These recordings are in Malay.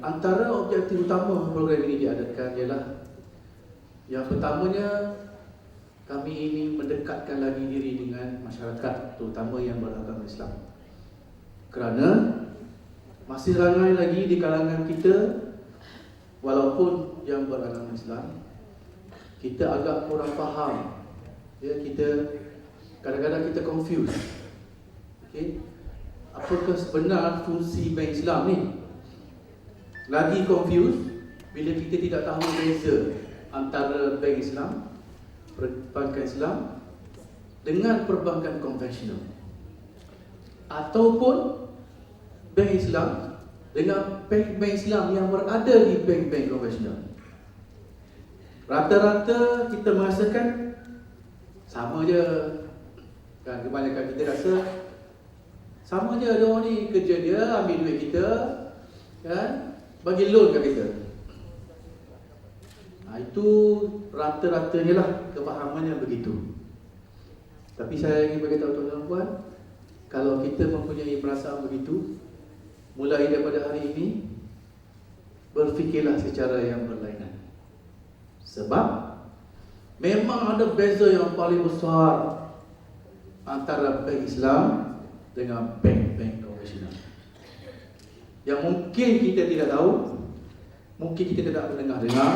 antara objektif utama program ini diadakan ialah yang pertamanya, kami ingin mendekatkan lagi diri dengan masyarakat, terutama yang beragama Islam. Kerana masih ramai lagi di kalangan kita, walaupun yang beragama Islam, kita agak kurang faham. Ya, kita kadang-kadang kita confuse. Okay? Apakah sebenar fungsi bank Islam ni? Lagi confuse bila kita tidak tahu beza antara bank Islam, perbankan Islam dengan perbankan konvensional, ataupun bank Islam dengan bank Islam yang berada di bank-bank konvensional. Rata-rata kita merasakan sama je kan. Kebanyakan kita rasa sama je, dia orang ni kerja dia ambil duit kita kan, bagi loan kat kita. Itu rata-ratanya lah kefahamannya begitu. Tapi saya ingin beritahu tuan-tuan dan puan, kalau kita mempunyai perasaan begitu, mulai daripada hari ini, berfikirlah secara yang berlainan. Sebab memang ada beza yang paling besar antara bank Islam dengan bank-bank konvensional, yang mungkin kita tidak tahu, mungkin kita tidak pernah dengar,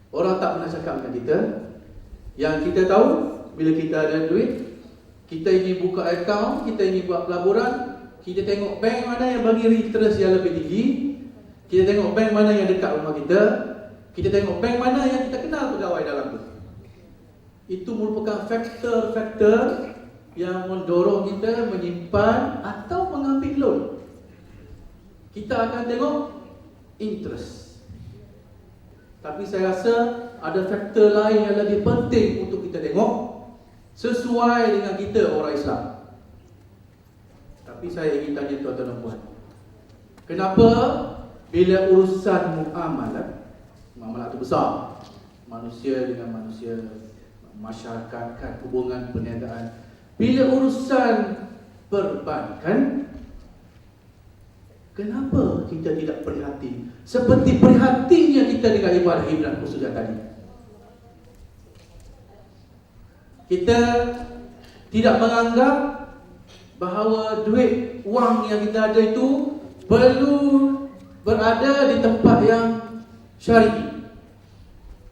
orang tak pernah cakap dengan kita. Yang kita tahu, bila kita ada duit, kita ingin buka akaun, kita ingin buat pelaburan, kita tengok bank mana yang bagi interest yang lebih tinggi, kita tengok bank mana yang dekat rumah kita tengok bank mana yang kita kenal pegawai dalam tu. Itu merupakan faktor-faktor yang mendorong kita menyimpan atau mengambil loan. Kita akan tengok interest. Tapi saya rasa ada faktor lain yang lebih penting untuk kita tengok, sesuai dengan kita orang Islam. Tapi saya ingin tanya tuan-tuan dan puan, kenapa bila urusan muamalah itu besar, manusia dengan manusia, masyarakat kan, hubungan perniagaan, bila urusan perbankan, kenapa kita tidak prihatin seperti prihatinnya kita dengan ibadah bulan puasa tadi? Kita tidak menganggap bahawa duit, wang yang kita ada itu perlu berada di tempat yang syar'i.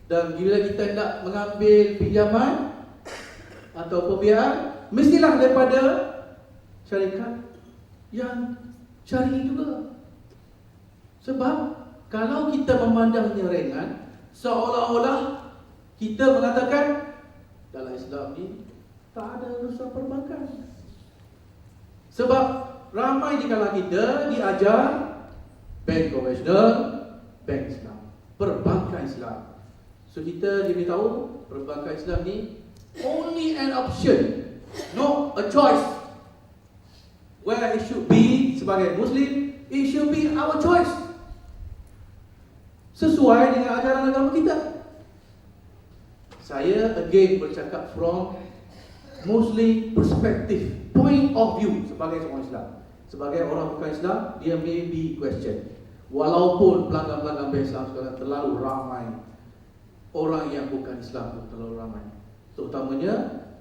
Dan bila kita nak mengambil pinjaman atau pembiayaan, mestilah daripada syarikat yang syar'i juga. Sebab kalau kita memandangnya ringan, seolah-olah kita mengatakan dalam Islam ni tak ada urusan perbankan. Sebab ramai di kalangan kita diajar bank konvensional, bank Islam, perbankan Islam. So kita diberitahu perbankan Islam ni only an option, not a choice. Where it should be, sebagai Muslim, it should be our choice, sesuai dengan ajaran agama kita. Saya again bercakap from Muslim perspective, point of view, sebagai seorang Islam. Sebagai orang bukan Islam, dia may be question. Walaupun pelanggan-pelanggan bank Islam sekarang terlalu ramai, orang yang bukan Islam pun terlalu ramai, terutamanya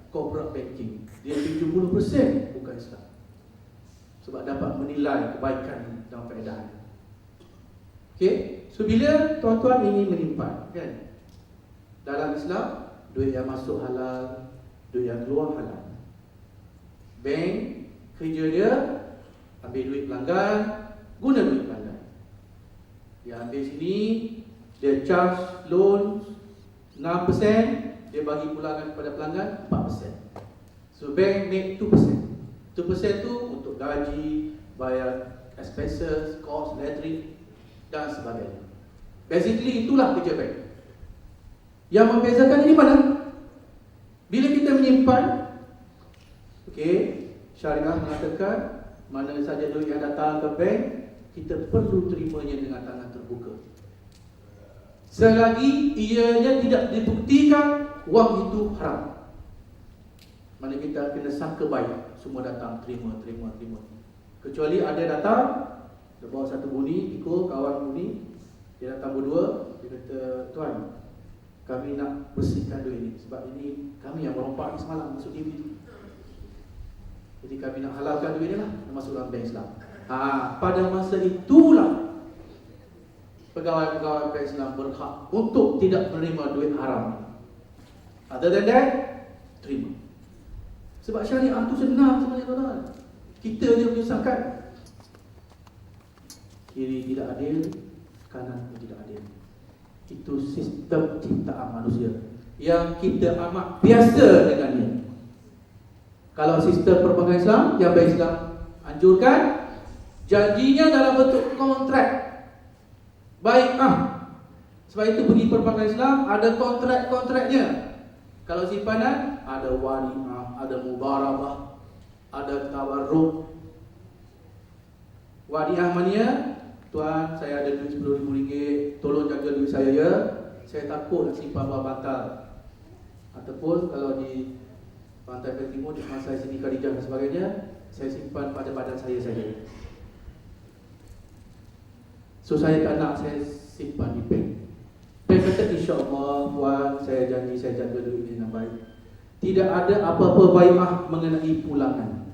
corporate banking, dia 70% bukan Islam, sebab dapat menilai kebaikan dan faedah. Okay, so bila tuan-tuan ingin menyimpan kan, dalam Islam, duit yang masuk halal, duit yang keluar halal. Bank kerja dia ambil duit pelanggan, guna duit pelanggan. Dia ambil sini, dia charge loan 6%, dia bagi pulangan kepada pelanggan 4%. So bank make 2%. 2% tu untuk gaji, bayar expenses, cost, elektrik dan sebagainya. Basically itulah kerja bank. Yang membezakan ini mana? Bila kita menyimpan, okey, syariah mengatakan mana saja duit yang datang ke bank, kita perlu terimanya dengan tangan terbuka. Selagi ianya tidak dibuktikan wang itu haram. Mana kita kena sangka baik, semua datang terima. Kecuali ada datang Dia bawa satu buni, ikut kawan buni. Dia datang berdua. Dia kata, tuan, kami nak bersihkan duit ni. Sebab ini kami yang merompak ni semalam masuk TV tu. Jadi kami nak halalkan duit ni lah, masuk dalam bank Islam. Pada masa itulah pegawai-pegawai bank Islam berhak untuk tidak menerima duit haram. Other than that, terima. Sebab syariah tu senang sebenarnya tuan-tuan. Kita je menyusahkan. Kiri tidak adil, kanan pun tidak adil. Itu sistem ciptaan manusia yang kita amat biasa dengannya. Kalau sistem perbankan Islam, yang bank Islam anjurkan, janjinya dalam bentuk kontrak. Baik sebab itu pergi perbankan Islam ada kontrak-kontraknya. Kalau simpanan ada wariah, ada mubarabah, ada tawarruk. Wariah mania, tuan saya ada duit RM10,000, tolong jaga duit saya ya. Saya takut nak simpan bawah bantal. Ataupun kalau di Pantai Penang Timur, di Masai sini Khadijah dan sebagainya, saya simpan pada badan saya saja. So saya tak nak saya simpan di bank. Bank kata insya-Allah puan, saya janji saya jaga duit ini dengan baik. Tidak ada apa-apa bai'ah mengenai pulangan.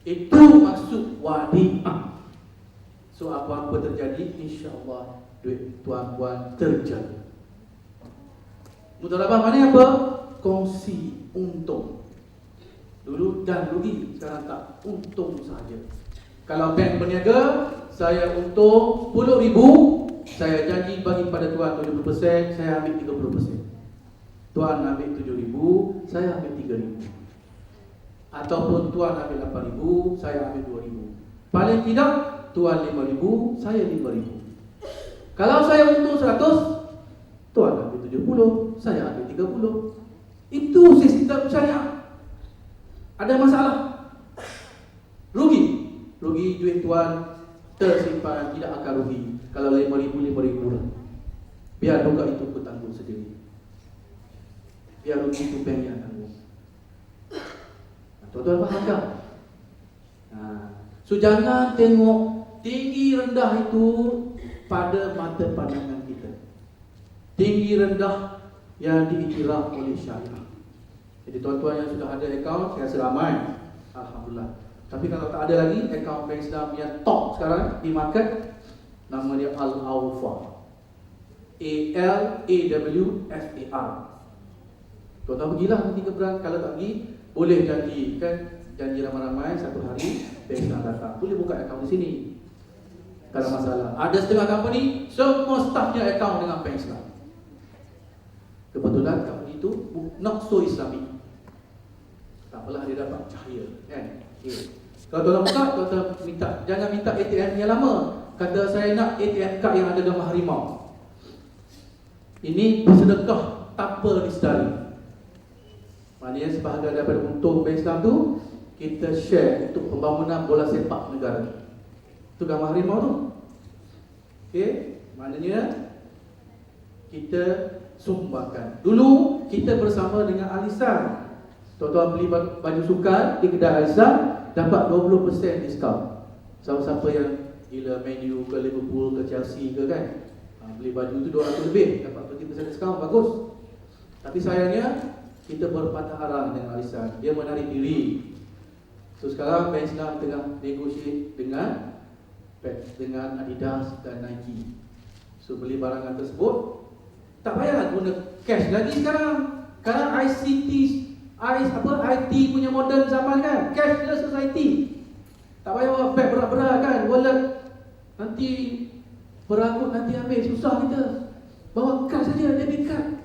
Itu maksud wadi'ah. So apa-apa terjadi, insya-Allah duit tuan-puan terjaga. Mudharabah maknanya apa? Kongsi untung. Dulu dan rugi, sekarang tak, untung sahaja. Kalau bank berniaga, saya untung RM10,000, saya janji bagi pada tuan 70%, saya ambil 30%. Tuan ambil RM7,000, saya ambil RM3,000. Ataupun tuan ambil RM8,000, saya ambil RM2,000. Paling tidak, tuan RM5,000, saya RM5,000. Kalau saya untung 100, tuan ambil 70, saya ambil 30. Itu sistem syariah. Ada masalah, rugi duit tuan tersimpan, tidak akan rugi. Kalau RM5,000 lah. Biar juga itu aku tanggung sendiri. Biar rugi itu bank yang tanggung. Tuan-tuan faham tak? So jangan tengok tinggi rendah itu pada mata pandangan kita. Tinggi rendah yang diiktiraf oleh syariah. Jadi tuan-tuan yang sudah ada akaun, saya rasa ramai, alhamdulillah. Tapi kalau tak ada lagi, akaun bank Islam yang top sekarang di market, nama dia Al-Awfa, ALAWFAR. Tuan-tuan pergilah nanti ke branch. Kalau tak pergi, boleh janji, kan? Janji ramai-ramai satu hari bank Islam datang, boleh buka akaun di sini. Tak ada masalah. Ada setengah company, semua staffnya akaun dengan bank Islam. Kebetulan company itu not so Islamic. Tak apalah, dia dapat cahaya, kan? Okay. Kalau tuan buka, tuan minta, jangan minta ATM yang lama. Kata saya nak ATM card yang ada gambar harimau. Ini bersedekah tanpa disedari. Maknanya sebahagian daripada untung bank Islam tu kita share untuk pembangunan bola sepak negara. Itu gambar harimau tu. Okey, maknanya kita sumbangkan. Dulu kita bersama dengan Alisan. Tuan-tuan beli baju sukan di kedai Alisan dapat 20% diskaun. Siapa-siapa yang gila Man U ke Liverpool ke Chelsea ke kan, beli baju tu 200 lebih, dapat 20% diskaun, bagus. Tapi sayangnya kita berpatah arang dengan Alisan. Dia menarik diri. So sekarang Bank Islam tengah negotiate dengan Adidas dan Nike. So beli barangan tersebut tak payahlah guna cash lagi sekarang. Sekarang IT punya modern zaman kan, cashless society. Tak payah bawa beg berat-berat kan, wallet. Nanti berakut, nanti ambil, susah kita. Bawa kad saja, debit card.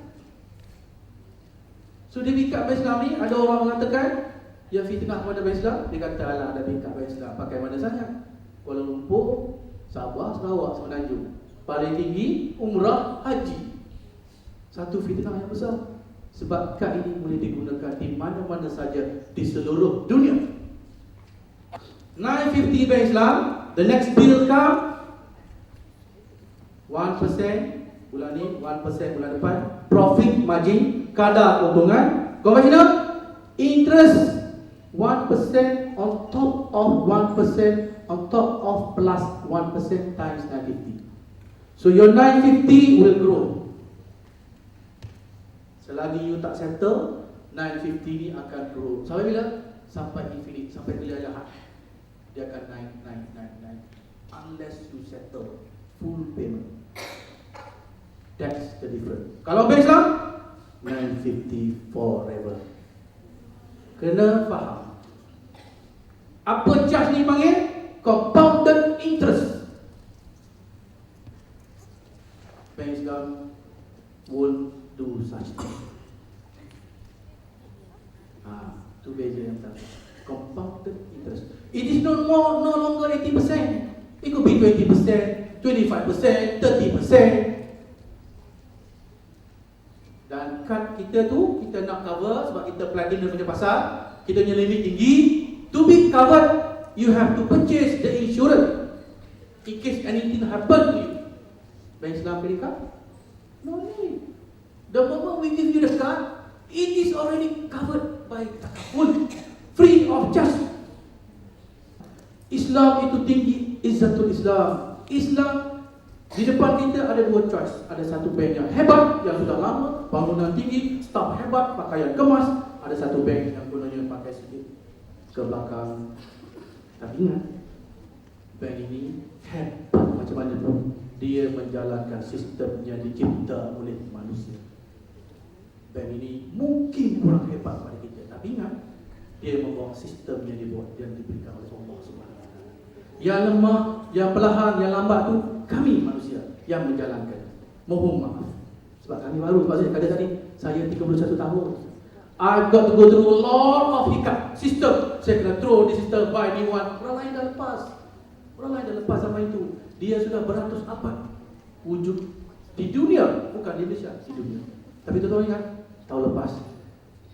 So debit card Bank Islam ni, ada orang mengatakan yang fitnah kepada Bank Islam. Dia kata alah, ada debit card Bank Islam, pakai mana sangat? Kuala Lumpur, Sabah, Sarawak, Semenanjung. Paling tinggi, umrah, haji. Satu fitnah yang besar. Sebab kad ini boleh digunakan di mana-mana saja di seluruh dunia. 950 Bank Islam, the next bill come 1% bulan ni, 1% bulan depan. Profit margin, kadar keuntungan. Conventional interest 1% on top of 1% on top of plus 1% times 950. So your 950 will grow. Selagi you tak settle, 950 ni akan grow. Sampai bila? Sampai infinite, sampai bila jahat. Dia akan naik. Unless you settle full payment. That's the difference. Kalau bank Islam, 950 forever. Kena faham. Apa charge ni panggil? Compounded interest. Bank Islam won't do such thing. Tu beza yang tak. Compounded interest. It is no longer 80%. It could be 20%, 25%, 30%. Dan kad kita tu, kita nak cover sebab kita platinum punya pasar, kita punya limit tinggi. To be covered, you have to purchase the insurance in case anything happen to you. Bank Islam beri kad? No need. The moment we give you the card, it is already covered by takaful, free of charge. Islam itu tinggi, izzatul Islam. Islam di depan kita ada dua choice. Ada satu bank yang hebat, yang sudah lama, bangunan tinggi, staf hebat, pakaian kemas. Ada satu bank yang gunanya pakai sikit ke belakang. Tapi ingat, bank ini hebat macam mana pun, dia menjalankan sistem yang dicipta oleh manusia. Bank ini mungkin kurang hebat pada kita, tapi ingat, dia membawa sistem yang dibuat, yang diberikan oleh Allah Subhanahu. Yang lemah, yang perlahan, yang lambat tu kami manusia yang menjalankan. Mohon maaf. Sebab kami baru, sebab saya kata tadi, saya 31 tahun. I got to go through a lot of hiccup system. Saya kena throw di system, buy new one. Orang lain dah lepas. Orang lain dah lepas zaman itu. Dia sudah beratus abad wujud di dunia, bukan di Malaysia, di dunia. Tapi tuan-tuan ingat, tahun lepas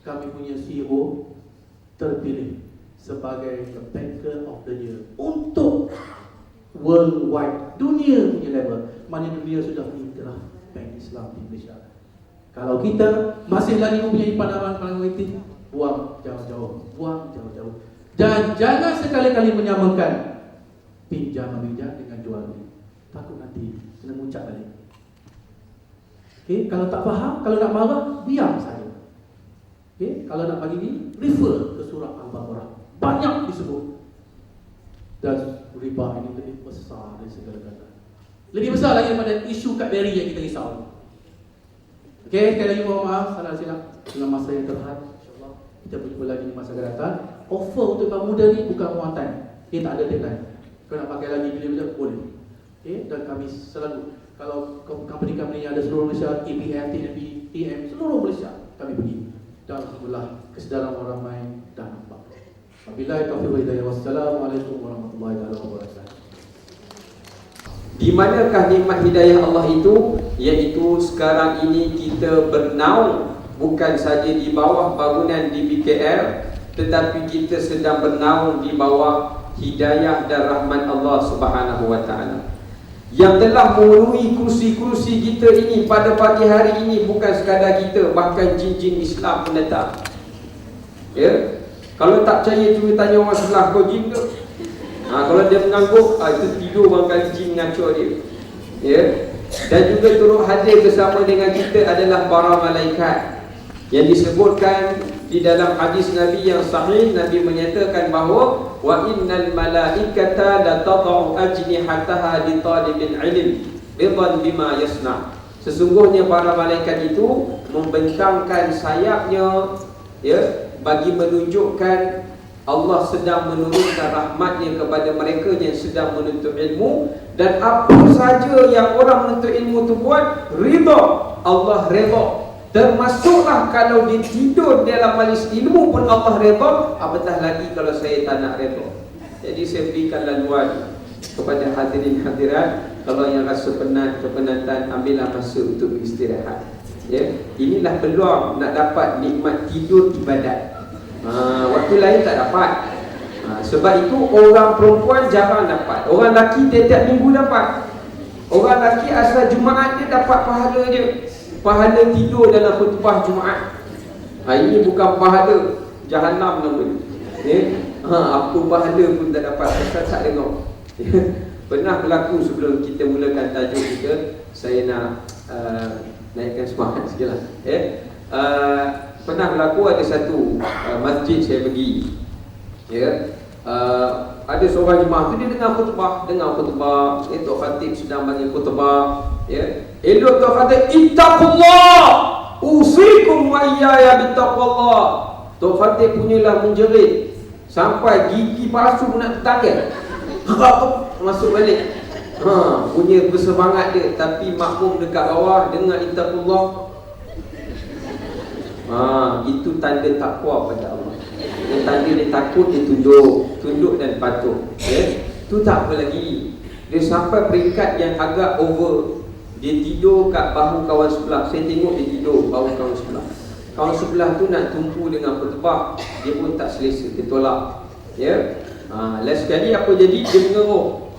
kami punya CEO terpilih sebagai the banker of the year untuk worldwide, dunia punya level. Mana dunia sudah mengiktiraf Bank Islam di Malaysia. Kalau kita masih lagi mempunyai pandangan politik, buang jauh-jauh, buang jauh-jauh. Dan jangan sekali-kali menyamakan pinjam meminjam dengan jual beli. Takut nanti kena muncak balik. Okay? Kalau tak faham, kalau nak marah, diam saja. Okay? Kalau nak bagi ni, refer ke surah Al-Baqarah. Banyak disebut. Dan riba ini lebih besar dari segala-galanya. Lebih besar lagi daripada isu kad beri yang kita risau. Okey, sekali lagi mohon maaf, salah silap dengan masa yang terhad. InsyaAllah kita berjumpa lagi di masa akan datang. Offer untuk kamu muda ni bukan one time. Dia tak ada deadline. Kau nak pakai lagi bila-bila boleh. Okey, dan kami selalu, kalau company-company yang ada seluruh Malaysia, EPF, TNB, TM, seluruh Malaysia kami pergi. Dan alhamdulillah kesedaran orang ramai dah nampak. Wabillahi taufiq wal hidayah. Wassalamualaikum warahmatullahi wabarakatuh. Di manakah nikmat hidayah Allah itu? Iaitu sekarang ini kita bernaung bukan saja di bawah bangunan di BKL, tetapi kita sedang bernaung di bawah hidayah dan rahmat Allah Subhanahu wa taala. Yang telah memenuhi kursi-kursi kita ini pada pagi hari ini bukan sekadar kita, bahkan jin-jin Islam pun datang. Ya. Kalau tak percaya, cuba tanya orang sebelah, kau jin ke? Kalau dia mengangguk, itu tidur barangkali jin ngacau dia. Ya. Dan juga turut hadir bersama dengan kita adalah para malaikat. Yang disebutkan di dalam hadis Nabi yang sahih, Nabi menyatakan bahawa wa innal malaikata la tad'u ajnihataha li talibil ilm ridan bima yasna. Sesungguhnya para malaikat itu membentangkan sayapnya, ya, bagi menunjukkan Allah sedang menurunkan rahmatnya kepada mereka yang sedang menuntut ilmu. Dan apa saja yang orang menuntut ilmu itu buat, ridha, Allah redha. Termasuklah kalau dia tidur dalam majlis ilmu pun Allah redha, apatah lagi kalau saya tak nak redha. Jadi saya berikan laluan kepada hadirin hadirat, kalau yang rasa penat, kepenatan, ambillah masa untuk beristirahat. Ya, inilah peluang nak dapat nikmat tidur ibadat. Waktu lain tak dapat. Sebab itu orang perempuan jarang dapat. Orang lelaki tiap minggu dapat. Orang lelaki asal Jumaat dia dapat pahala dia, pahala tidur dalam khutbah Jumaat. Ini bukan pahala Jahannam namanya. Apa pahala pun tak dapat. Saya tak dengar. Pernah berlaku sebelum kita mulakan tajuk kita, saya nak naikkan semangat sikit lah. Pernah berlaku ada satu masjid saya pergi, ada seorang jemaah tu dia dengar khutbah, Tok Khatib sedang bagi khutbah, elok Tok Khatib, ittaqullah, usikum wa iyaya bittaqullah. Tok Khatib punyalah menjerit sampai gigi palsu nak tertanggal. Masuk balik. Punya bersemangat dia, tapi makmum dekat bawah dengar ittaqullah. Itu tanda takwa pada Allah. Yang tanda dia takut, dia tunduk dan patuh. Itu tak apa lagi. Dia sampai peringkat yang agak over. Dia tidur kat bahu kawan sebelah. Saya tengok dia tidur bahu kawan sebelah. Kawan sebelah tu nak tumpu dengan khutbah, dia pun tak selesa, dia tolak. Last sekali apa jadi? Dia mengeruh.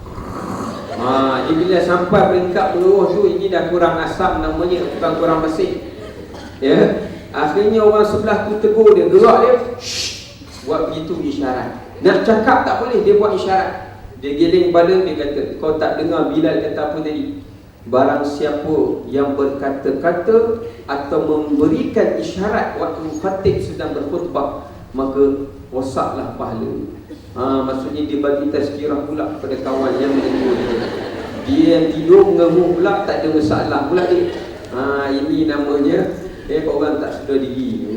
Dia bila sampai peringkat mengeruh tu, ini dah kurang asam namanya, bukan kurang bersih. Akhirnya orang sebelah tu tegur dia, gerak dia, shh, buat begitu isyarat. Nak cakap tak boleh, dia buat isyarat. Dia giling badan, dia kata, kau tak dengar Bilal kata apa tadi? Barang siapa yang berkata-kata atau memberikan isyarat waktu khatib sedang berkhutbah, maka rosaklah pahala. Maksudnya dia bagi tazkirah pula kepada kawan yang menegur dia yang tidur mengeruh pula, tak ada masalah pula dia. Ini namanya orang tak sedar diri.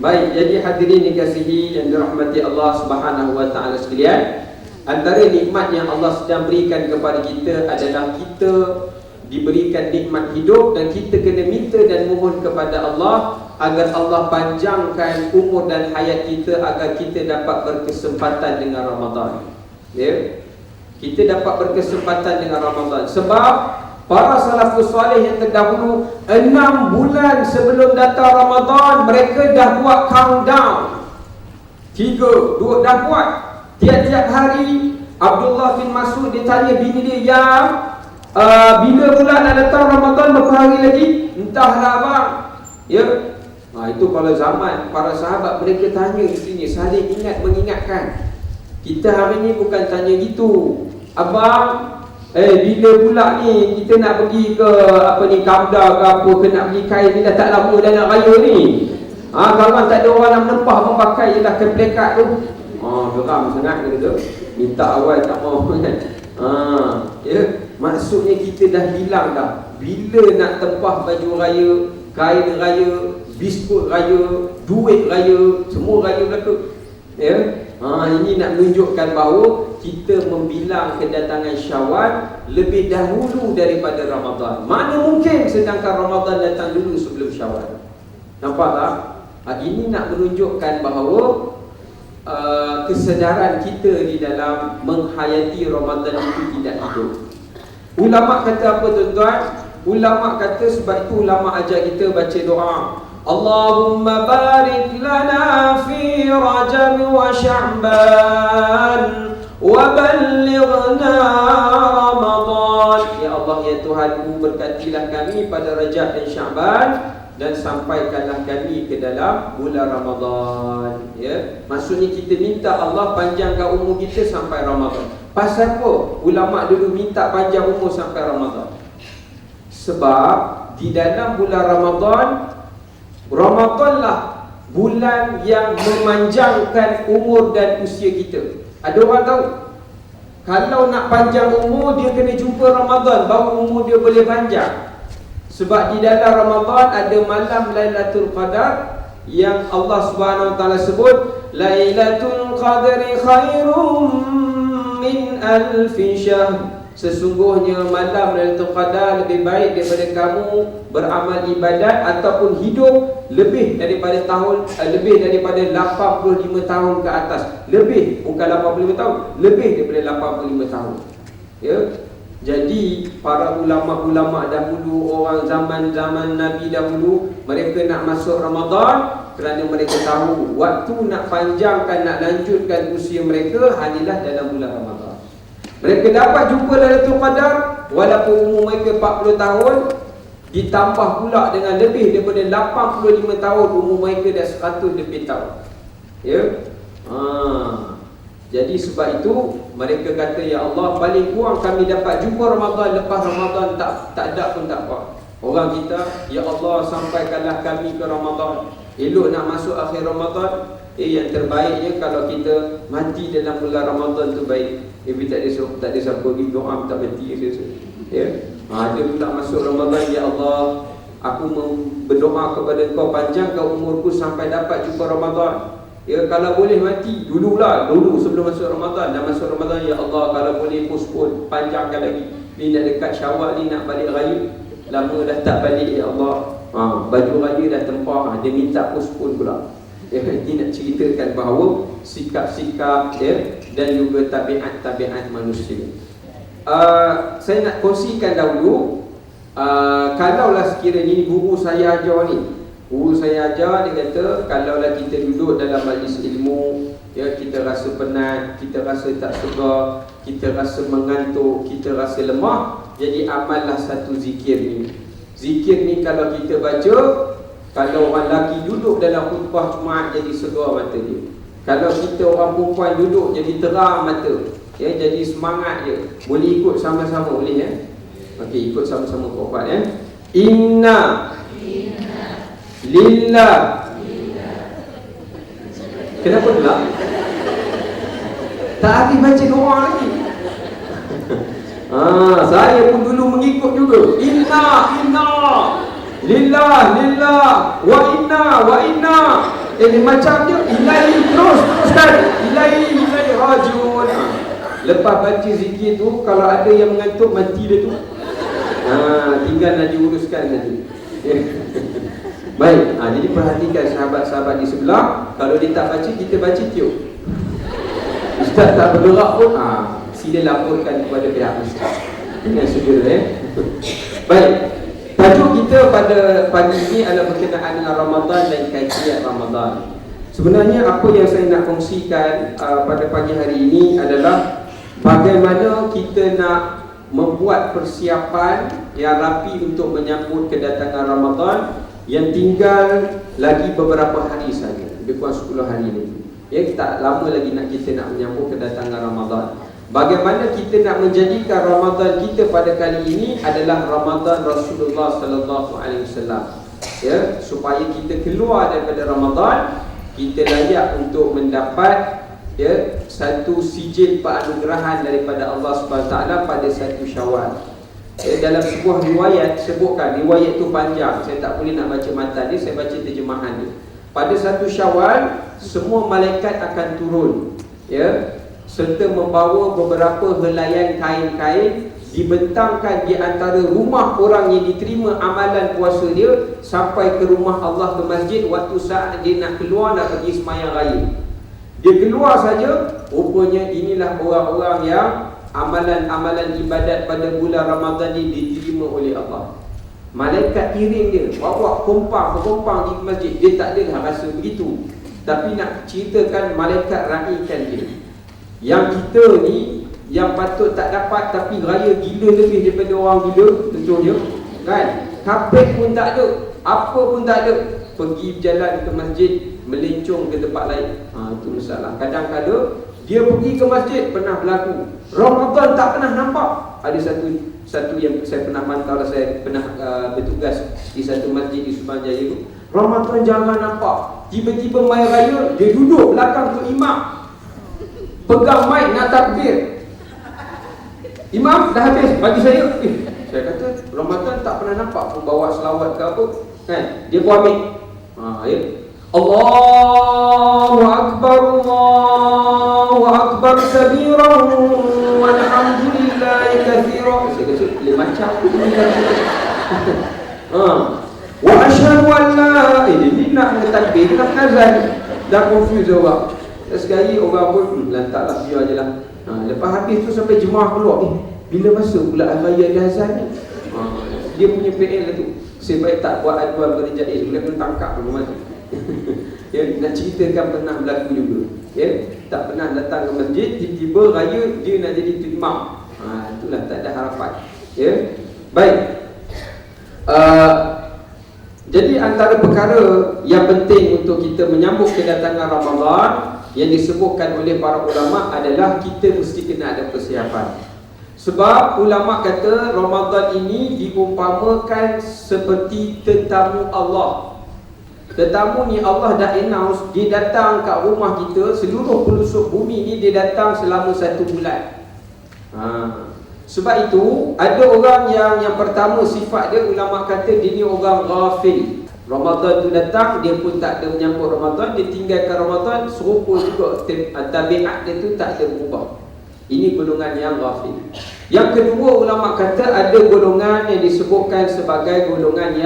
Baik, jadi hadirin dikasihi yang dirahmati Allah Subhanahu wa taala sekalian, antara nikmat yang Allah sedang berikan kepada kita adalah kita diberikan nikmat hidup, dan kita kena minta dan mohon kepada Allah agar Allah panjangkan umur dan hayat kita, agar kita dapat berkesempatan dengan Ramadan. Kita dapat berkesempatan dengan Ramadan. Sebab para salafus salih yang terdahulu 6 bulan sebelum datang Ramadan, mereka dah buat countdown. 3, 2 dah buat. Tiap-tiap hari Abdullah bin Mas'ud dia tanya bini dia, yang bila pula nak datang Ramadan, berapa hari lagi? Entahlah bang. Itu kalau zaman para sahabat, mereka tanya isterinya, saling ingat mengingatkan. Kita hari ni bukan tanya gitu, abang, bila pula ni kita nak pergi ke Kabda ke apa, ke nak pergi kain ni, dah tak lama dah nak raya ni. Kawan tak ada orang nak menempah pun pakai je lah keplekat tu. Geram sangat dia kata, minta awal tak mau kan. Maksudnya kita dah hilang dah. Bila nak tempah baju raya, kain raya, biskut raya, duit raya, semua raya belaka. Ini nak menunjukkan bahawa kita membilang kedatangan Syawal lebih dahulu daripada Ramadan. Mana mungkin sedangkan Ramadan datang dulu sebelum Syawal. Nampak tak? Ini nak menunjukkan bahawa kesedaran kita di dalam menghayati Ramadan itu tidak hidup. Ulama kata apa tuan-tuan? Ulama kata, sebab itu ulama ajar kita baca doa, Allahumma barik lana fi Rajab wa Sya'ban wa ballighna Ramadan. Ya Allah, ya Tuhanku, berkatilah kami pada Rajab dan Sya'ban, dan sampaikanlah kami ke dalam bulan Ramadan. Maksudnya kita minta Allah panjangkan umur kita sampai Ramadan. Pasal apa ulama dulu minta panjang umur sampai Ramadan? Sebab di dalam bulan Ramadanlah bulan yang memanjangkan umur dan usia kita. Ada orang tahu, kalau nak panjang umur, dia kena jumpa Ramadan baru umur dia boleh panjang. Sebab di dalam Ramadan ada malam Lailatul Qadar yang Allah Subhanahu wa taala sebut, Lailatul Qadri khairum min alfi syahr. Sesungguhnya malam Lailatul Qadar lebih baik daripada kamu beramal ibadat ataupun hidup lebih daripada 85 tahun ke atas. Lebih, bukan 85 tahun, lebih daripada 85 tahun. Jadi para ulama-ulama dahulu, orang zaman Nabi dahulu, mereka nak masuk Ramadan kerana mereka tahu waktu nak panjangkan, nak lanjutkan usia mereka hanyalah dalam bulan Ramadan. Mereka dapat jumpa Lailatul Qadar walaupun umur mereka 40 tahun, ditambah pula dengan lebih daripada 85 tahun, umur mereka dah 100 lebih tahun. Jadi sebab itu mereka kata, ya Allah, paling kurang kami dapat jumpa Ramadan, lepas Ramadan tak ada pun tak apa. Orang kita, ya Allah, sampaikanlah kami ke Ramadan. Elok nak masuk akhir Ramadan. Yang terbaiknya kalau kita mati dalam bulan Ramadan tu baik. Tapi tak ada siapa pergi doa tak mati. Ya. Ada pula masuk Ramadan, ya Allah, aku berdoa kepada Engkau panjangkan umurku sampai dapat jumpa Ramadan. Ya, kalau boleh mati dulu sebelum masuk Ramadan. Dan masuk Ramadan, ya Allah, kalau boleh postpone, panjangkan lagi. Ni nak dekat Syawal ni, nak balik raya, lama dah tak balik, ya Allah. Baju raya dah tempah, dia minta postpone pula. Ya, dia nak ceritakan bahawa sikap-sikap dia dan juga tabiat-tabiat manusia. Saya nak kongsikan dahulu, kalaulah sekiranya guru saya ajar ni, dia kata, kalaulah kita duduk dalam majlis ilmu, ya, kita rasa penat, kita rasa tak segar, kita rasa mengantuk, kita rasa lemah, jadi amallah satu zikir ni. Zikir ni kalau kita baca, kalau orang lelaki duduk dalam khutbah Jumaat jadi segar mata dia. Kalau kita orang perempuan duduk jadi terang mata, ya, jadi semangat je. Boleh ikut sama-sama, boleh ya? Okey, ikut sama-sama kuat ya. Inna lillah. Kenapa pula? Tak habis baca doa lagi. Saya pun dulu mengikut juga. Inna lillah wa inna. Ini macam dia ilahi teruskan. Ilahi rajiun. Lepas baca zikir tu, kalau ada yang mengantuk, mati dia tu. Tinggal nak diuruskan nanti. Baik, jadi perhatikan sahabat-sahabat di sebelah. Kalau dia tak baca, kita baca tiup. Ustaz tak bergerak pun, sila laporkan kepada pihak ustaz. Dengan segera Baik, tajuk kita pada pagi ini adalah berkenaan dengan Ramadan dan kaifiat Ramadan. Sebenarnya apa yang saya nak kongsikan pada pagi hari ini adalah bagaimana kita nak membuat persiapan yang rapi untuk menyambut kedatangan Ramadan yang tinggal lagi beberapa hari saja, lebih kurang 10 hari lagi. Ya, tak lama lagi kita nak menyambut kedatangan Ramadan. Bagaimana kita nak menjadikan Ramadan kita pada kali ini adalah Ramadan Rasulullah sallallahu alaihi wasallam. Ya, supaya kita keluar daripada Ramadan, kita layak untuk mendapat satu sijil penganugerahan daripada Allah Subhanahu taala pada 1 Syawal. Dalam sebuah riwayat sebutkan, riwayat itu panjang, saya tak boleh nak baca matan dia, saya baca terjemahan dia. Pada 1 Syawal, semua malaikat akan turun, ya, serta membawa beberapa helaian kain-kain, dibentangkan di antara rumah orang yang diterima amalan puasa dia sampai ke rumah Allah, ke masjid. Waktu saat dia nak keluar, nak pergi sembahyang raya, dia keluar saja, rupanya inilah orang-orang yang amalan-amalan ibadat pada bulan Ramadan ini diterima oleh Allah. Malaikat iring dia, bawa berkompang di masjid. Dia tak adalah rasa begitu, tapi nak ceritakan malaikat raikan dia. Yang kita ni, yang patut tak dapat, tapi raya gila lebih daripada orang gila, contohnya kan, kapek pun tak ada, apa pun tak ada, pergi berjalan ke masjid, melencong ke tempat lain. Itu masalah. Kadang-kadang dia pergi ke masjid, pernah berlaku Ramadan tak pernah nampak. Ada satu yang saya pernah pantau, saya pernah bertugas di satu masjid di Subang Jaya itu. Ramadan jangan nampak, tiba-tiba main raya, dia duduk belakang tu imam, pegang mic nak takbir. Imam dah habis bagi saya. Saya kata Ramadan tak pernah nampak pun bawa selawat ke apa kan. Dia pun ambil ya. Allahu Akbar kabiran walhamdulillahi katsiran. Saya kata dia macam wa asyhadu an la ini nak takbir, kita azan, dah confuse orang. Sekali orang pun lantaklah, biar je lah. Lepas habis tu sampai jemaah keluar, bila masa pula raya ada azan ni? Dia punya PL lah tu. Sebaik tak buat aduan pada jais, boleh kena tangkap dulu mati. Ya, nak ceritakan pernah berlaku juga. Ya, tak pernah datang ke masjid, tiba-tiba raya dia nak jadi imam. Itulah tak ada harapan. Ya, baik. Jadi antara perkara yang penting untuk kita menyambut kedatangan Ramadan yang disebutkan oleh para ulama adalah kita mesti kena ada persiapan. Sebab ulama kata Ramadan ini diumpamakan seperti tetamu Allah. Tetamu ni Allah dah announce, dia datang kat rumah kita, seluruh pelosok bumi ni dia datang selama 1 bulan. Sebab itu ada orang yang pertama sifat dia, ulama kata dia ni orang ghafil. Ramadan tu datang, dia pun tak ada menyambut Ramadan, dia tinggalkan Ramadan, serupa juga tabiat dia tu tak ada berubah. Ini golongan yang ghafil. Yang kedua, ulama kata ada golongan yang disebutkan sebagai golongan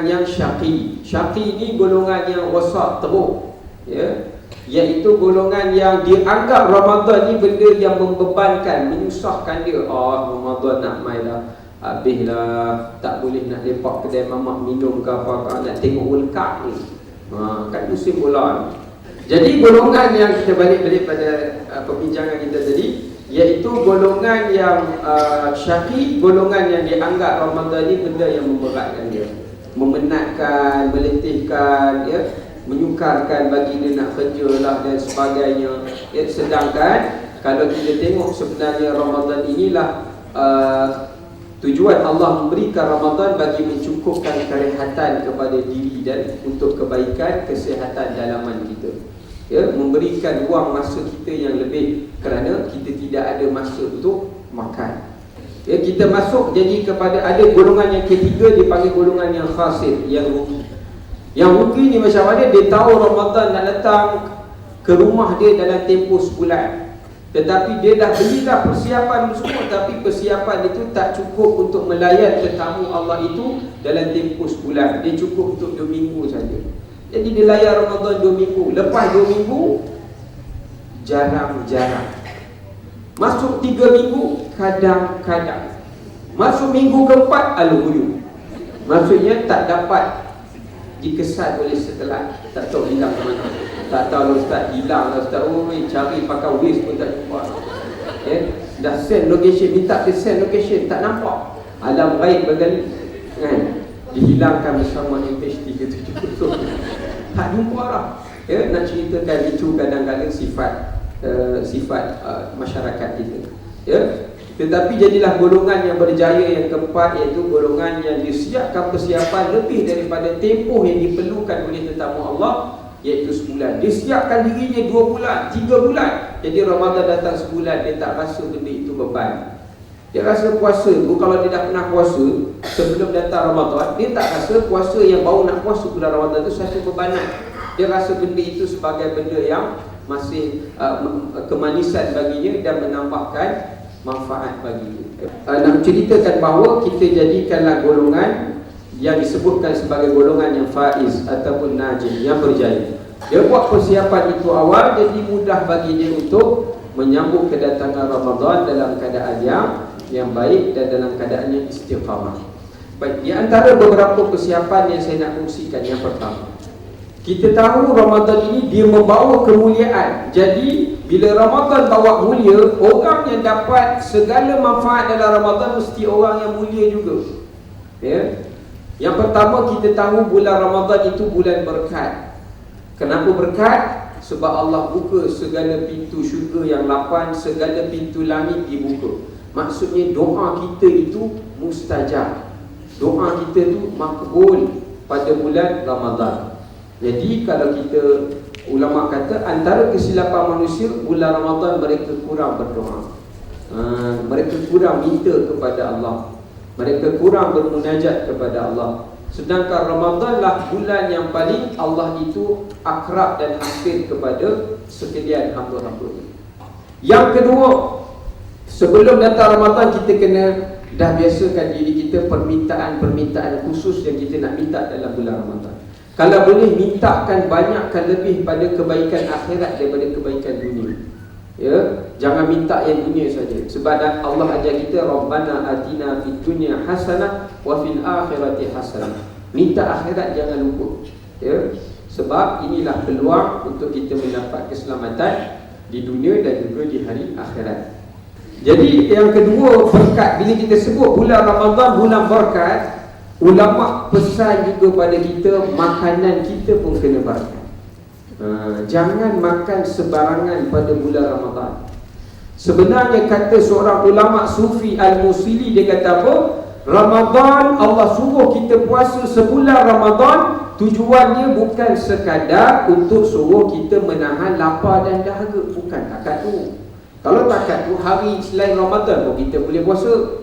yang syaqi. Syaqi ni golongan yang rosak teruk, ya, iaitu golongan yang dianggap Ramadan ni benda yang membebankan, menyusahkan dia. Ramadan nak mai dah, habislah, tak boleh nak lepak kedai mamak minum ke apa, nak tengok World Cup ni, kan musim bola ni. Jadi golongan yang kita balik pada perbincangan kita tadi, iaitu golongan yang syaqi, golongan yang dianggap Ramadan ni benda yang memberatkan dia, memenatkan, meletihkan, ya, menyukarkan bagi dia nak kerja lah dan sebagainya, ya. Sedangkan kalau kita tengok sebenarnya Ramadan inilah tujuan Allah memberikan Ramadan bagi mencukupkan kerehatan kepada diri dan untuk kebaikan kesihatan dalaman kita, ya, memberikan ruang masa kita yang lebih kerana kita tidak ada masa untuk makan. Ya, kita masuk jadi kepada ada golongan yang ketiga, dipanggil golongan yang khasir, yang rugi. Yang rugi ni macam mana? Dia tahu Ramadan nak datang ke rumah dia dalam tempoh sebulan, tetapi dia dah belilah persiapan semua, tapi persiapan itu tak cukup untuk melayan tetamu Allah itu dalam tempoh sebulan. Dia cukup untuk 2 minggu saja. Jadi dia layan Ramadan 2 minggu. Lepas 2 minggu jarang-jarang. Masuk 3 minggu kadang-kadang. Masuk minggu keempat al-ghuyub. Maksudnya tak dapat dikesan oleh setelah, tak tahu hilang ke mana. Tak tahu ustaz, hilang lah ustaz. Cari pakai Waze pun tak jumpa. Dah send location, minta dia send location, tak nampak. Alam ghaib bergali, kan? Dihilangkan bersama MH370. Tak jumpa lah. Nak ceritakan itu kadang-kadang sifat masyarakat kita, ya. Tetapi jadilah golongan yang berjaya yang keempat, iaitu golongan yang disiapkan persiapan lebih daripada tempoh yang diperlukan oleh tetamu Allah, iaitu sebulan. Dia siapkan dirinya 2 bulan, 3 bulan. Jadi Ramadan datang sebulan, dia tak rasa benda itu beban. Dia rasa puasa, kalau dia dah pernah puasa sebelum datang Ramadan, dia tak rasa puasa yang baru nak puasa bulan Ramadan itu satu bebanan. Dia rasa benda itu sebagai benda yang masih kemanisan baginya dan menambahkan manfaat baginya. Nak ceritakan bahawa kita jadikanlah golongan yang disebutkan sebagai golongan yang faiz ataupun najih, yang berjaya. Dia buat persiapan itu awal, jadi mudah bagi dia untuk menyambut kedatangan Ramadan dalam keadaan yang baik dan dalam keadaan yang istiqamah. Baik, di antara beberapa persiapan yang saya nak kongsikan, yang pertama, kita tahu Ramadan ini dia membawa kemuliaan. Jadi bila Ramadan bawa mulia, orang yang dapat segala manfaat dalam Ramadan mesti orang yang mulia juga, ya. Yang pertama, kita tahu bulan Ramadan itu bulan berkat. Kenapa berkat? Sebab Allah buka segala pintu syurga yang 8, segala pintu langit dibuka. Maksudnya doa kita itu mustajab, doa kita itu makbul pada bulan Ramadan. Jadi kalau kita, ulama kata antara kesilapan manusia, bulan Ramadan mereka kurang berdoa, mereka kurang minta kepada Allah, mereka kurang bermunajat kepada Allah. Sedangkan Ramadanlah bulan yang paling Allah itu akrab dan hampir kepada sekalian hamba-hamba. Yang kedua, sebelum datang Ramadan kita kena dah biasakan diri kita permintaan khusus yang kita nak minta dalam bulan Ramadan. Kalau boleh, mintakan banyakkan lebih pada kebaikan akhirat daripada kebaikan dunia, ya. Jangan minta yang dunia saja. Sebab Allah ajar kita, Rabbana atina fid dunya hasanah wa fil akhirati hasanah. Minta akhirat jangan lupa, ya. Sebab inilah peluang untuk kita mendapat keselamatan di dunia dan juga di hari akhirat. Jadi yang kedua, berkat. Bila kita sebut bulan Ramadan bulan berkat, ulama pesan juga pada kita, makanan kita pun kena berkat. Jangan makan sebarangan pada bulan Ramadan. Sebenarnya kata seorang ulama sufi Al-Musili, dia kata apa? Ramadan, Allah suruh kita puasa sebulan Ramadan, tujuannya bukan sekadar untuk suruh kita menahan lapar dan dahaga. Bukan takat tu. Kalau takat tu, hari selain Ramadan pun kita boleh puasa.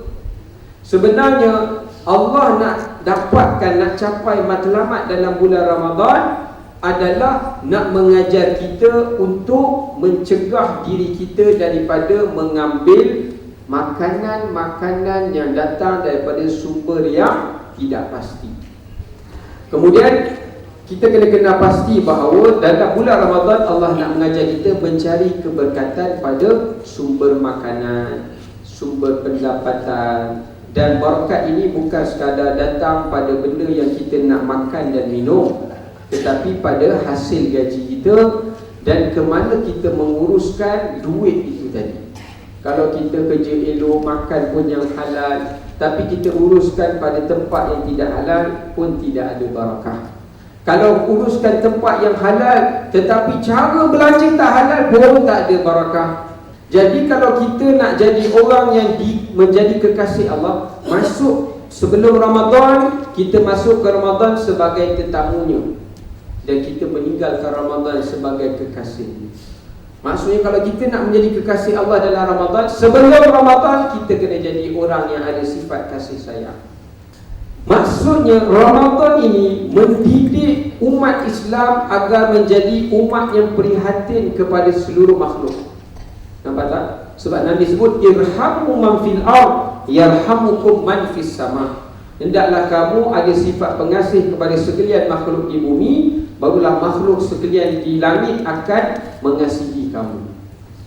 Sebenarnya Allah nak dapatkan, nak capai matlamat dalam bulan Ramadan adalah nak mengajar kita untuk mencegah diri kita daripada mengambil makanan-makanan yang datang daripada sumber yang tidak pasti. Kemudian kita kena pasti bahawa dalam bulan Ramadan Allah nak mengajar kita mencari keberkatan pada sumber makanan, sumber pendapatan. Dan barakat ini bukan sekadar datang pada benda yang kita nak makan dan minum, tetapi pada hasil gaji kita dan ke mana kita menguruskan duit itu tadi. Kalau kita kerja elok, makan pun yang halal, tapi kita uruskan pada tempat yang tidak halal pun tidak ada barakah. Kalau uruskan tempat yang halal tetapi cara belanja tak halal pun tak ada barakah. Jadi kalau kita nak jadi orang yang menjadi kekasih Allah, masuk sebelum Ramadan, kita masuk ke Ramadan sebagai tetamunya, dan kita meninggalkan Ramadan sebagai kekasih. Maksudnya kalau kita nak menjadi kekasih Allah dalam Ramadan, sebelum Ramadan kita kena jadi orang yang ada sifat kasih sayang. Maksudnya Ramadan ini mendidik umat Islam agar menjadi umat yang prihatin kepada seluruh makhluk. Nampak tak? Sebab Nabi sebut irhamu man fil ard yarhamukum man fis sama. Hendaklah kamu ada sifat pengasih kepada sekalian makhluk di bumi, barulah makhluk sekalian di langit akan mengasihi kamu.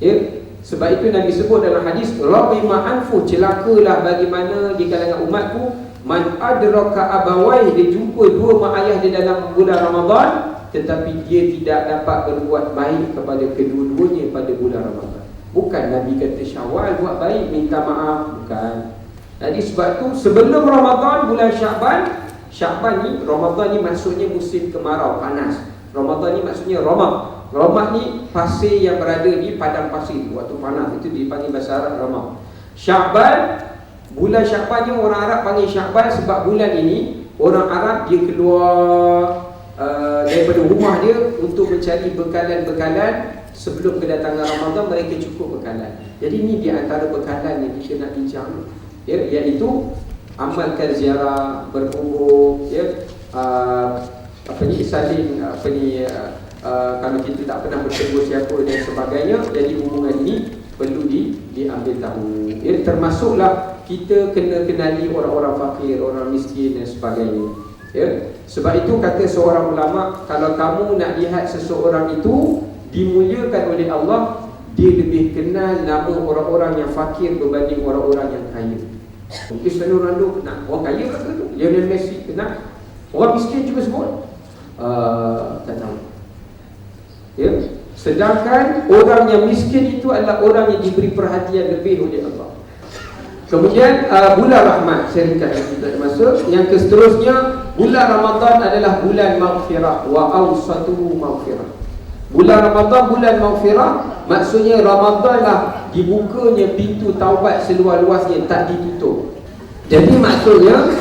Ya, sebab itu Nabi sebut dalam hadis, Rabima anfu, celakalah bagaimana di kalangan umatku man adraka abawai, dia jumpa dua mak ayah dia dalam bulan Ramadan, tetapi dia tidak dapat berbuat baik kepada kedua-duanya pada bulan Ramadan. Bukan Nabi kata Syawal buat baik, minta maaf, bukan. Jadi sebab tu sebelum Ramadan, bulan Sya'ban ni, Ramadan ni maksudnya musim kemarau, panas. Ramadan ni maksudnya Ramah. Ramah ni pasir yang berada di padang pasir, waktu panas itu dipanggil bahasa Arab Ramah. Sya'ban, bulan Sya'ban ni orang Arab panggil Sya'ban sebab bulan ini orang Arab dia keluar daripada rumah dia untuk mencari bekalan-bekalan. Sebelum kedatangan Ramadan mereka cukup bekalan. Jadi ini di antara bekalan yang kita nak bincang, ya, iaitu amalkan ziarah, berhubung, ya, saling kalau kita tak pernah bertemu siapa dan sebagainya. Jadi hubungan ini perlu diambil tahu. Ya, termasuklah kita kena kenali orang-orang fakir, orang miskin dan sebagainya. Ya, sebab itu kata seorang ulama, kalau kamu nak lihat seseorang itu dimuliakan oleh Allah, dia lebih kenal nama orang-orang yang fakir berbanding orang-orang yang kaya. Cristiano Ronaldo kenal, orang kaya tak kenal. Lionel Messi kenal, orang miskin juga sebut tak tahu. Ya? Sedangkan orang yang miskin itu adalah orang yang diberi perhatian lebih oleh Allah. Kemudian bulan rahmat, saya ringkas kita ada masa. Yang seterusnya, bulan Ramadan adalah bulan maghfirah, wa awsatuhu maghfirah. Bulan Ramadan bulan maghfirah, maksudnya Ramadan lah dibukanya pintu taubat seluas-luasnya, tak ditutup. Jadi maksudnya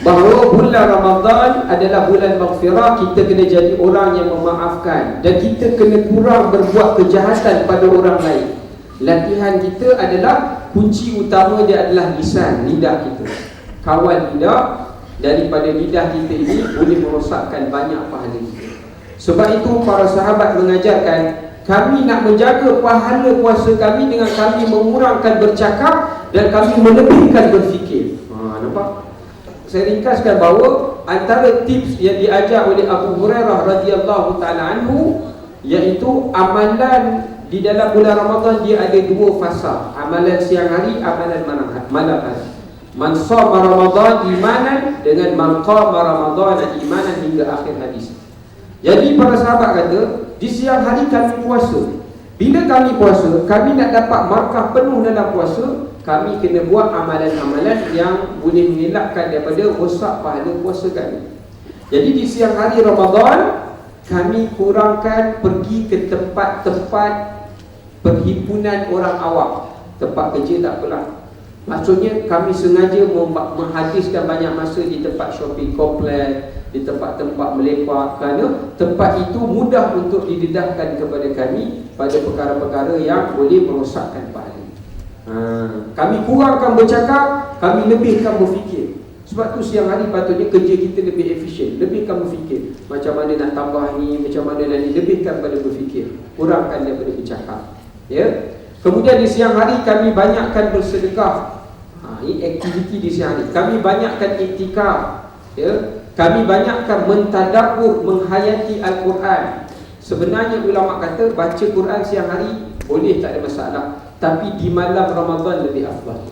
bahawa bulan Ramadan adalah bulan maghfirah. Kita kena jadi orang yang memaafkan, dan kita kena kurang berbuat kejahatan pada orang lain. Latihan kita adalah, kunci utama dia adalah lisan, lidah kita. Kawal lidah, daripada lidah kita ini boleh merosakkan banyak pahala kita. Sebab itu para sahabat mengajarkan kami nak menjaga pahala puasa kami dengan kami mengurangkan bercakap dan kami melebihkan berfikir. Nampak? Saya ringkaskan bahawa antara tips yang diajar oleh Abu Hurairah radhiyallahu taala anhu, iaitu amalan di dalam bulan Ramadan dia ada dua fasa, amalan siang hari, amalan malam hari. Man shoma Ramadan imanan dengan man qama Ramadan imanan, hingga akhir hadis. Jadi para sahabat kata, di siang hari kami puasa. Bila kami puasa, kami nak dapat markah penuh dalam puasa, kami kena buat amalan-amalan yang boleh mengelakkan daripada rosak pahala puasa kami. Jadi di siang hari Ramadan, kami kurangkan pergi ke tempat-tempat perhimpunan orang awam. Tempat kerja tak apalah. Maksudnya kami sengaja menghabiskan banyak masa di tempat shopping kompleks, di tempat-tempat melepak, kerana tempat itu mudah untuk didedahkan kepada kami pada perkara-perkara yang boleh merosakkan pahala. Kami kurangkan bercakap, kami lebihkan berfikir. Sebab tu siang hari patutnya kerja kita lebih efisien, lebihkan berfikir. Macam mana nak tambah ni, macam mana nak ni, lebihkan pada berfikir, kurangkan daripada bercakap. Ya. Kemudian di siang hari kami banyakkan bersedekah. Ini aktiviti di siang hari. Kami banyakkan iktikaf. Ya. Kami banyakkan mentadabbur, menghayati Al-Quran. Sebenarnya ulama kata baca Quran siang hari boleh, tak ada masalah. Tapi di malam Ramadan lebih afdal.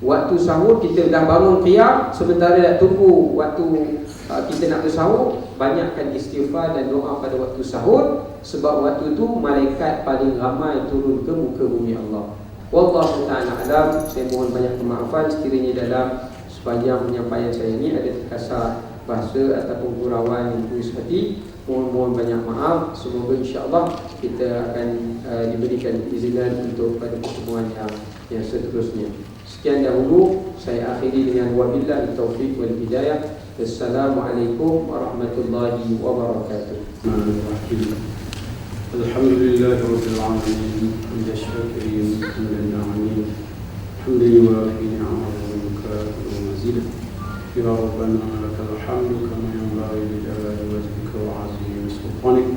Waktu sahur kita dah bangun qiyam, sementara nak tunggu waktu kita nak bersahur, banyakkan istighfar dan doa pada waktu sahur. Sebab waktu tu malaikat paling ramai turun ke muka bumi Allah. Wallahu ta'ala alam. Saya mohon banyak kemaafan sekiranya dalam sepanjang penyampaian saya ini ada terkasar bahasa ataupun gurauan yang tulis hati. Mohon banyak maaf. Semoga insya-Allah kita akan diberikan izinan untuk pada pertemuan yang seterusnya. Sekian dahulu, saya akhiri dengan wabillahi taufiq wal hidayah. Assalamualaikum warahmatullahi wabarakatuh. Alhamdulillahirabbil alamin. Hamdan syakirin, hamdan na'amin. Hamdan yuwafi ni'amahu wa yukafi'u mazidah. Ya Rabbana lakal hamdu kama yanbaghi li jalali wajhika wa 'azimi sultanik.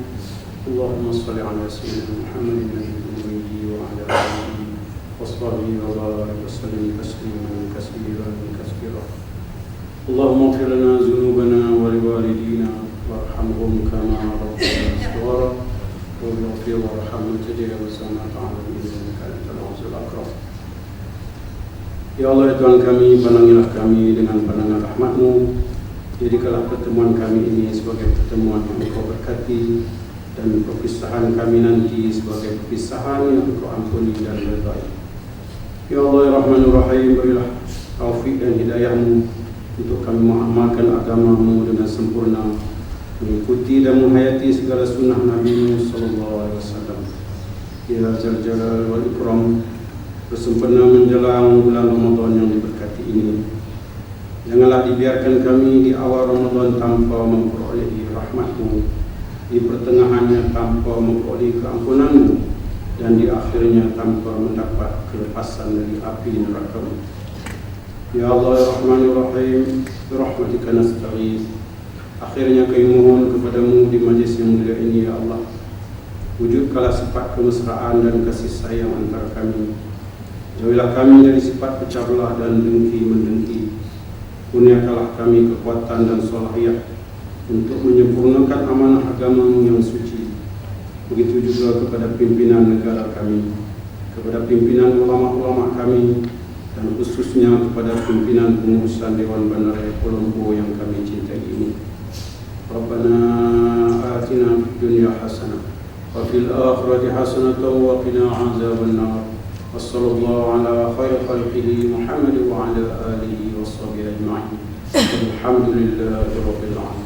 Allahumma shalli 'ala sayyidina Muhammadin nabiyil ummi wa 'ala alihi wa sahbihi wa barik wa sallim tasliman katsiran. Allahumma ighfir lana dhunubana wa liwalidina warhamhum kama rabbayana shighara. Waghfir warham tajawazna 'an innaka antal 'azizul akram. Ya Allah, Tuhan kami, pandangilah kami dengan pandangan rahmat-Mu. Jadikanlah pertemuan kami ini sebagai pertemuan yang Engkau berkati, dan perpisahan kami nanti sebagai perpisahan yang Engkau ampuni dan redai. Ya Allah, ya Rahmanur Rahim, berilah taufik dan hidayah-Mu untuk kami mengamalkan agama-Mu dengan sempurna, mengikuti dan menghayati segala sunnah Nabi sallallahu alaihi wasallam. Ya Zal Jalal wal Ikram, bersempena menjelang bulan Ramadan yang diberkati ini, janganlah dibiarkan kami di awal Ramadan tanpa memperolehi rahmat-Mu, di pertengahannya tanpa memperoleh keampunan-Mu, dan di akhirnya tanpa mendapat kelepasan dari api neraka-Mu. Ya Allah, ya Rahmanur Rahim, birahmatika nastaghith. Akhirnya kami mohon kepadamu di majlis yang mulia ini, ya Allah, wujudkanlah sifat kemesraan dan kasih sayang antara kami. Jauhilah kami dari sifat pecah belah dan dengki-mendengki. Kurniakanlah kami kekuatan dan salahiyah untuk menyempurnakan amanah agama-Mu yang suci. Begitu juga kepada pimpinan negara kami, kepada pimpinan ulama-ulama kami, dan khususnya kepada pimpinan pengurusan Dewan Bandaraya Colombo yang kami cintai ini. Rabbana atina fid dunya hasanah wa fil akhirati hasanah wa qina azabannar. Wassallallahu ala khairi khalqihi Muhammad wa ala alihi wa sahbihi ajma'in. Alhamdulillahi rabbil alamin.